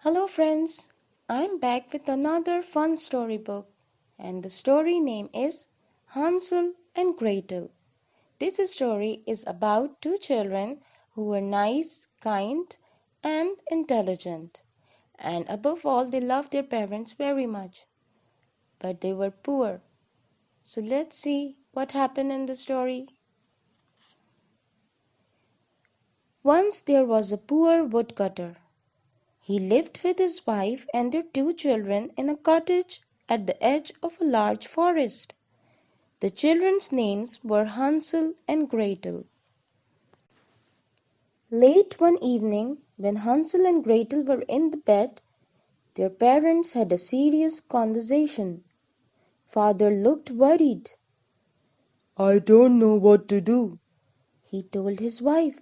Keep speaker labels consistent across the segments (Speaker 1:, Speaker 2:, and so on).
Speaker 1: Hello, friends. I'm back with another fun storybook, and the story name is Hansel and Gretel. This story is about two children who were nice, kind, and intelligent. And above all, they loved their parents very much. But they were poor. So let's see what happened in the story. Once there was a poor woodcutter. He lived with his wife and their two children in a cottage at the edge of a large forest. The children's names were Hansel and Gretel. Late one evening, when Hansel and Gretel were in the bed, their parents had a serious conversation. Father looked worried.
Speaker 2: I don't know what to do.
Speaker 1: He told his wife.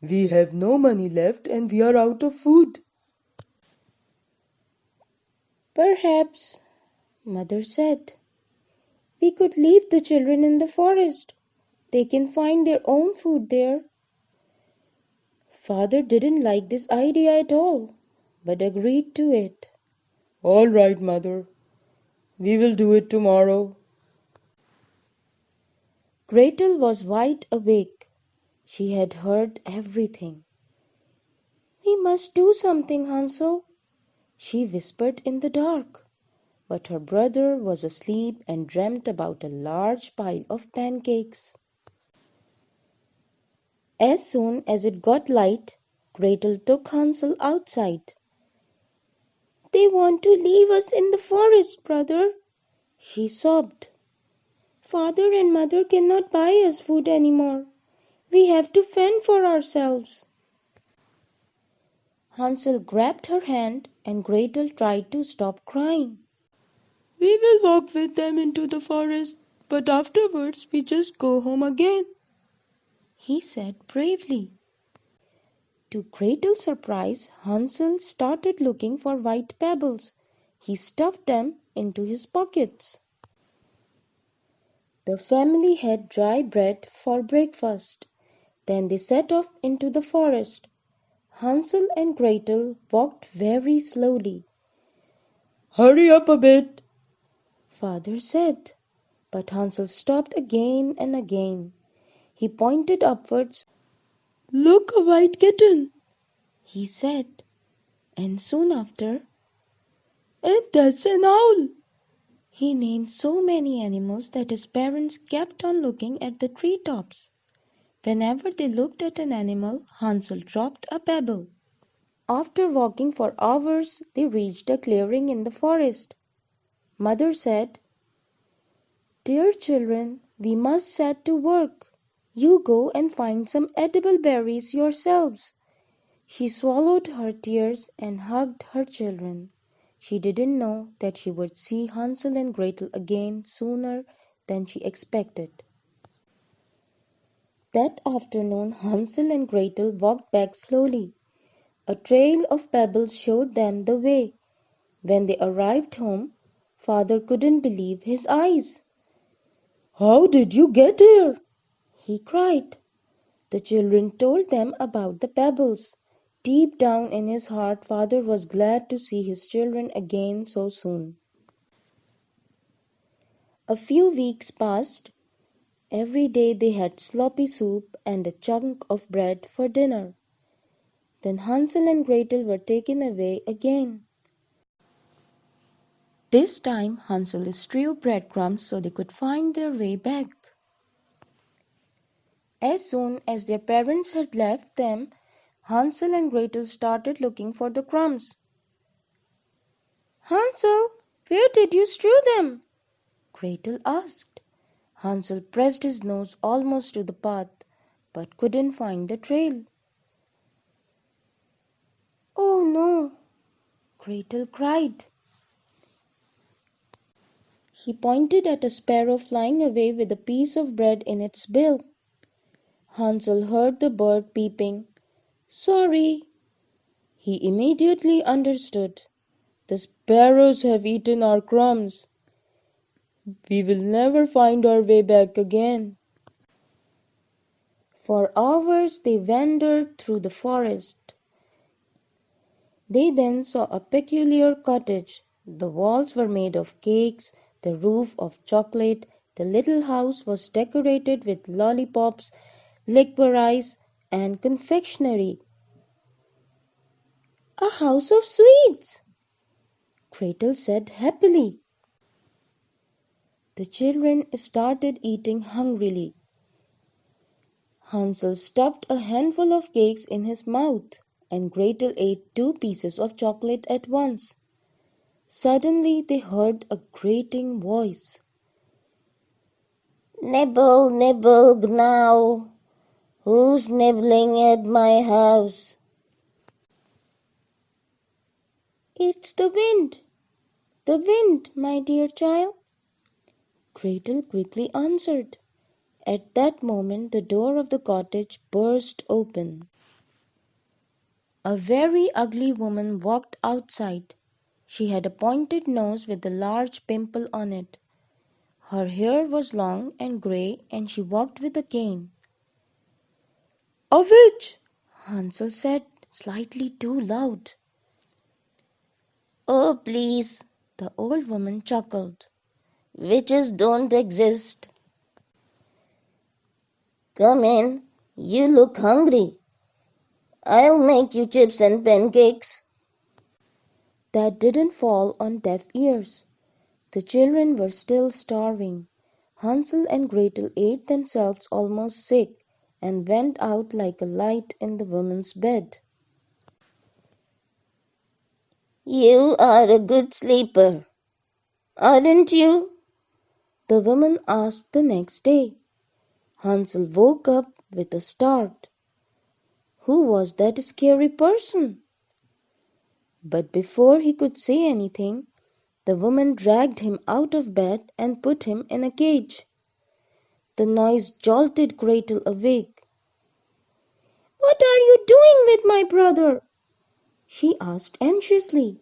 Speaker 2: We have no money left and we are out of food.
Speaker 1: Perhaps, Mother said, we could leave the children in the forest. They can find their own food there. Father didn't like this idea at all, but agreed to it.
Speaker 2: All right, Mother. We will do it tomorrow.
Speaker 1: Gretel was wide awake. She had heard everything. We must do something, Hansel, she whispered in the dark. But her brother was asleep and dreamt about a large pile of pancakes. As soon as it got light, Gretel took Hansel outside. They want to leave us in the forest, brother, she sobbed. Father and mother cannot buy us food anymore. We have to fend for ourselves. Hansel grabbed her hand and Gretel tried to stop crying.
Speaker 2: We will walk with them into the forest, but afterwards we just go home again,
Speaker 1: He said bravely. To Gretel's surprise, Hansel started looking for white pebbles. He stuffed them into his pockets. The family had dry bread for breakfast. Then they set off into the forest. Hansel and Gretel walked very slowly.
Speaker 2: Hurry up a bit.
Speaker 1: Father said, but Hansel stopped again and again. He pointed upwards.
Speaker 2: Look, a white kitten.
Speaker 1: He said, and soon after,
Speaker 2: And that's an owl.
Speaker 1: he named so many animals that his parents kept on looking at the tree tops. Whenever they looked at an animal, Hansel dropped a pebble. After walking for hours, they reached a clearing in the forest. Mother said, Dear children, we must set to work. You go and find some edible berries yourselves. She swallowed her tears and hugged her children. She didn't know that she would see Hansel and Gretel again sooner than she expected. That afternoon Hansel and Gretel walked back slowly. A trail of pebbles showed them the way. When they arrived home, Father couldn't believe his eyes.
Speaker 2: How did you get here?
Speaker 1: He cried. The children told them about the pebbles. Deep down in his heart, Father was glad to see his children again so soon. A few weeks passed. Every day they had sloppy soup and a chunk of bread for dinner. Then Hansel and Gretel were taken away again. This time Hansel strewed breadcrumbs so they could find their way back. As soon as their parents had left them, Hansel and Gretel started looking for the crumbs. Hansel, where did you strew them? Gretel asked. Hansel pressed his nose almost to the path, but couldn't find the trail. Oh no, Gretel cried. She pointed at a sparrow flying away with a piece of bread in its bill. Hansel heard the bird peeping. Sorry. He immediately understood.
Speaker 2: The sparrows have eaten our crumbs. We will never find our way back again.
Speaker 1: For hours they wandered through the forest. They then saw a peculiar cottage. The walls were made of cakes, the roof of chocolate, the little house was decorated with lollipops, licorice, and confectionery. "A house of sweets!" Gretel said happily. The children started eating hungrily. Hansel stuffed a handful of cakes in his mouth, and Gretel ate 2 pieces of chocolate at once. Suddenly they heard a grating voice.
Speaker 2: Nibble, nibble, gnaw. Who's nibbling at my house?
Speaker 1: "It's the wind, my dear child," Gretel quickly answered. At that moment the door of the cottage burst open. A very ugly woman walked outside. She had a pointed nose with a large pimple on it. Her hair was long and grey, and she walked with a cane. "A witch!" Hansel said, slightly too loud.
Speaker 2: Oh, please,
Speaker 1: The old woman chuckled.
Speaker 2: witches don't exist. Come in, you look hungry. I'll make you chips and pancakes.
Speaker 1: That didn't fall on deaf ears. The children were still starving. Hansel and Gretel ate themselves almost sick, and went out like a light in the woman's bed.
Speaker 2: You are a good sleeper, aren't you?
Speaker 1: The woman asked the next day. Hansel woke up with a start. Who was that scary person? But before he could say anything, the woman dragged him out of bed and put him in a cage. The noise jolted Gretel awake. "What are you doing with my brother?" she asked anxiously.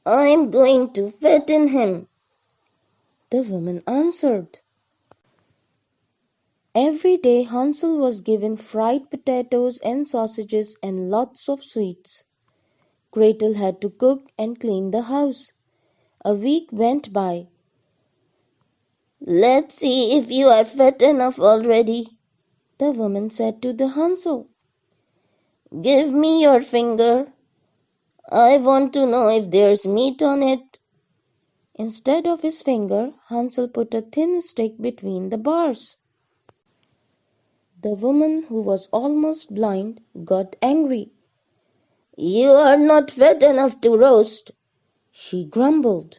Speaker 2: I'm going to fatten him.
Speaker 1: The woman answered. Every day Hansel was given fried potatoes and sausages and lots of sweets. Gretel had to cook and clean the house. A week went by.
Speaker 2: Let's see if you are fat enough already.
Speaker 1: The woman said to the Hansel.
Speaker 2: Give me your finger. I want to know if there's meat on it.
Speaker 1: Instead of his finger, Hansel put a thin stick between the bars. The woman, who was almost blind, got angry.
Speaker 2: You are not fat enough to roast.
Speaker 1: She grumbled.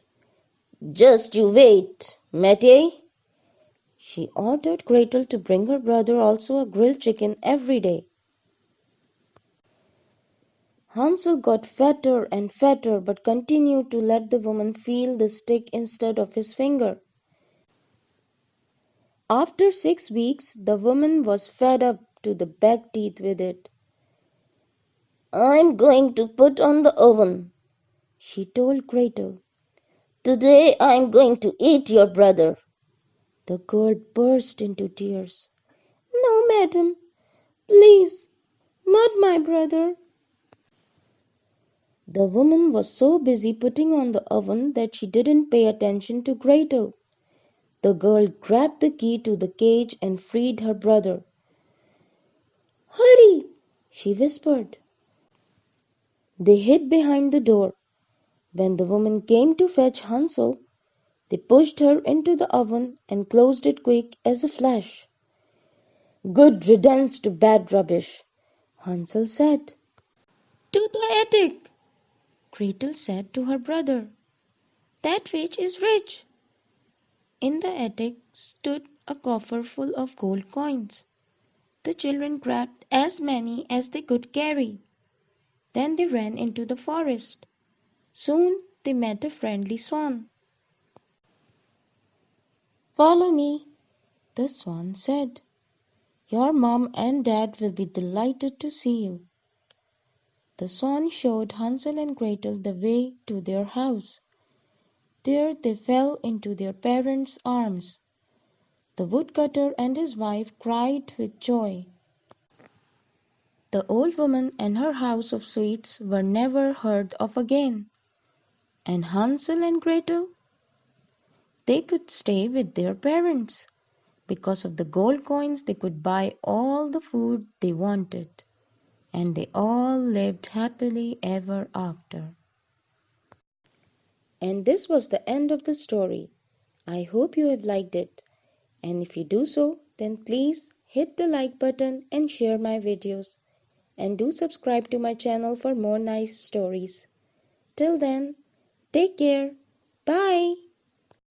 Speaker 2: Just you wait, Matey.
Speaker 1: She ordered Gretel to bring her brother also a grilled chicken every day. Hansel got fatter and fatter, but continued to let the woman feel the stick instead of his finger. After 6 weeks, the woman was fed up to the back teeth with it.
Speaker 2: I'm going to put on the oven.
Speaker 1: She told Gretel.
Speaker 2: Today I'm going to eat your brother.
Speaker 1: The girl burst into tears. "No, madam, please, not my brother." The woman was so busy putting on the oven that she didn't pay attention to Gretel. The girl grabbed the key to the cage and freed her brother. "Hurry!" she whispered. They hid behind the door. When the woman came to fetch Hansel, they pushed her into the oven and closed it quick as a flash. "Good riddance to bad rubbish," Hansel said. "To the attic," Gretel said to her brother. "That witch is rich." In the attic stood a coffer full of gold coins. The children grabbed as many as they could carry. Then they ran into the forest. Soon they met a friendly swan. "Follow me," the swan said. "Your mom and dad will be delighted to see you." The swan showed Hansel and Gretel the way to their house. There they fell into their parents' arms. The woodcutter and his wife cried with joy. The old woman and her house of sweets were never heard of again, and Hansel and Gretel, they could stay with their parents. Because of the gold coins, they could buy all the food they wanted, and they all lived happily ever after. And this was the end of the story. I hope you have liked it. And if you do so, then please hit the like button and share my videos. And do subscribe to my channel for more nice stories. Till then, take care. Bye.